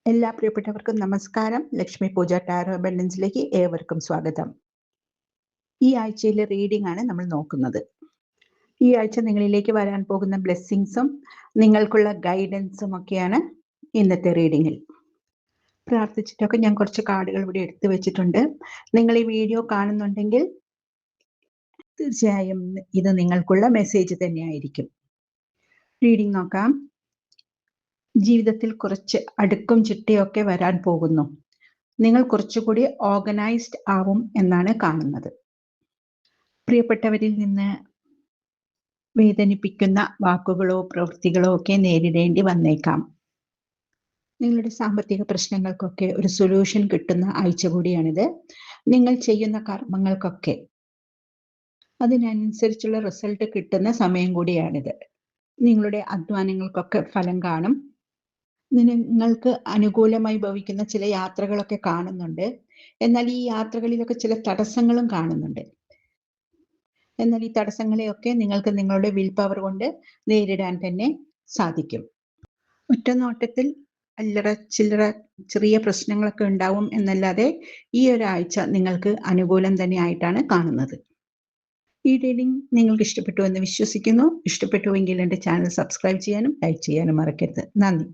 എല്ലാ പ്രിയപ്പെട്ടവർക്കും നമസ്കാരം. ലക്ഷ്മി പൂജ ടാരോ അബണ്ടൻസിലേക്ക് ഏവർക്കും സ്വാഗതം. ഈ ആഴ്ചയിലെ റീഡിംഗ് ആണ് നമ്മൾ നോക്കുന്നത്. ഈ ആഴ്ച നിങ്ങളിലേക്ക് വരാൻ പോകുന്ന ബ്ലെസ്സിങ്സും നിങ്ങൾക്കുള്ള ഗൈഡൻസും ഒക്കെയാണ് ഇന്നത്തെ റീഡിങ്ങിൽ. പ്രാർത്ഥിച്ചിട്ടൊക്കെ ഞാൻ കുറച്ച് കാർഡുകൾ ഇവിടെ എടുത്തു വെച്ചിട്ടുണ്ട്. നിങ്ങൾ ഈ വീഡിയോ കാണുന്നുണ്ടെങ്കിൽ തീർച്ചയായും ഇത് നിങ്ങൾക്കുള്ള മെസ്സേജ് തന്നെയായിരിക്കും. റീഡിംഗ് നോക്കാം. ജീവിതത്തിൽ കുറച്ച് അടുക്കും ചിട്ടയൊക്കെ വരാൻ പോകുന്നു. നിങ്ങൾ കുറച്ചുകൂടി ഓർഗനൈസ്ഡ് ആവും എന്നാണ് കാണുന്നത്. പ്രിയപ്പെട്ടവരിൽ നിന്ന് വേദനിപ്പിക്കുന്ന വാക്കുകളോ പ്രവൃത്തികളോ ഒക്കെ നേരിടേണ്ടി വന്നേക്കാം. നിങ്ങളുടെ സാമ്പത്തിക പ്രശ്നങ്ങൾക്കൊക്കെ ഒരു സൊല്യൂഷൻ കിട്ടുന്ന ആഴ്ച കൂടിയാണിത്. നിങ്ങൾ ചെയ്യുന്ന കർമ്മങ്ങൾക്കൊക്കെ അതിനനുസരിച്ചുള്ള റിസൾട്ട് കിട്ടുന്ന സമയം കൂടിയാണിത്. നിങ്ങളുടെ അധ്വാനങ്ങൾക്കൊക്കെ ഫലം കാണും. നിങ്ങൾക്ക് അനുകൂലമായി ഭവിക്കുന്ന ചില യാത്രകളൊക്കെ കാണുന്നുണ്ട്. എന്നാൽ ഈ യാത്രകളിലൊക്കെ ചില തടസ്സങ്ങളും കാണുന്നുണ്ട്. എന്നാൽ ഈ തടസ്സങ്ങളെയൊക്കെ നിങ്ങൾക്ക് നിങ്ങളുടെ വിൽ പവർ കൊണ്ട് നേരിടാൻ തന്നെ സാധിക്കും. ഒറ്റനോട്ടത്തിൽ അല്ലറ ചില്ലറ ചെറിയ പ്രശ്നങ്ങളൊക്കെ ഉണ്ടാവും എന്നല്ലാതെ ഈ ഒരാഴ്ച നിങ്ങൾക്ക് അനുകൂലം തന്നെ ആയിട്ടാണ് കാണുന്നത്. ഈ റീഡിംഗ് നിങ്ങൾക്ക് ഇഷ്ടപ്പെട്ടു എന്ന് വിശ്വസിക്കുന്നു. ഇഷ്ടപ്പെട്ടുവെങ്കിൽ എൻ്റെ ചാനൽ സബ്സ്ക്രൈബ് ചെയ്യാനും ലൈക്ക് ചെയ്യാനും മറക്കരുത്. നന്ദി.